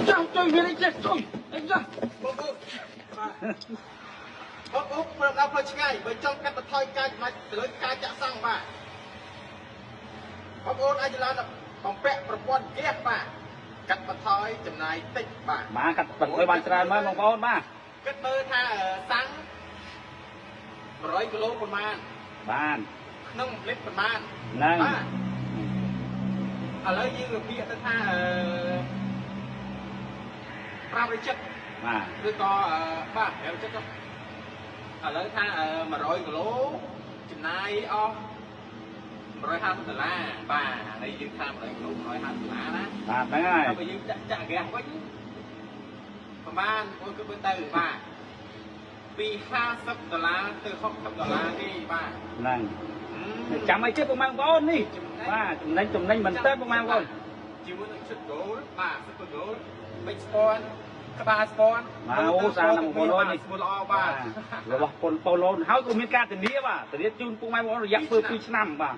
Trong tôi về đây chết rồi. Anh ra. Bông úp đọc lời ngay bởi trong cách thôi ca mà tới ca chạ xăng bà bông ôn anh là bông bẹ bông ghép bà cách thôi chừng này tích bà má cắt bật với bàn tràn mới bông ôn ba kết mơ tha xăng 100 kg ประมาณ bàn ក្នុងលិតប្រមាណ ហ្នឹង បាទឥឡូវយើងរបៀបទៅថា500 ចិត្ត បាទ ឬក៏បាទ500ចិត្តឥឡូវថា100 គីឡូចំណាយអស់$150 បាទអានេះយើងថា100 គីឡូ$150ណា បាទហ្នឹងហើយ តែបើយើងចាក់ហ្គាសវិញប្រហែលអូនគឺទៅបាទពី$50ទៅ$60ទេបាទ ហ្នឹងចាំឲ្យជិះប្រហែលបងប្អូននេះបាទចំណេញមិនទៅប្រហែលបងប្អូន ជាមួយនឹងឈុត gold បាទ super gold ប៊ិចស្ពាន់ក្បាលស្ពាន់ អូសាណាបងប្អូននេះ ស្មួយល្អបាទ របស់ប៉ុនប៉ូឡូនហើយក៏មានការធានាបាទធានាជូនពុកម៉ែបងប្អូនរយៈពេល2ឆ្នាំបាទ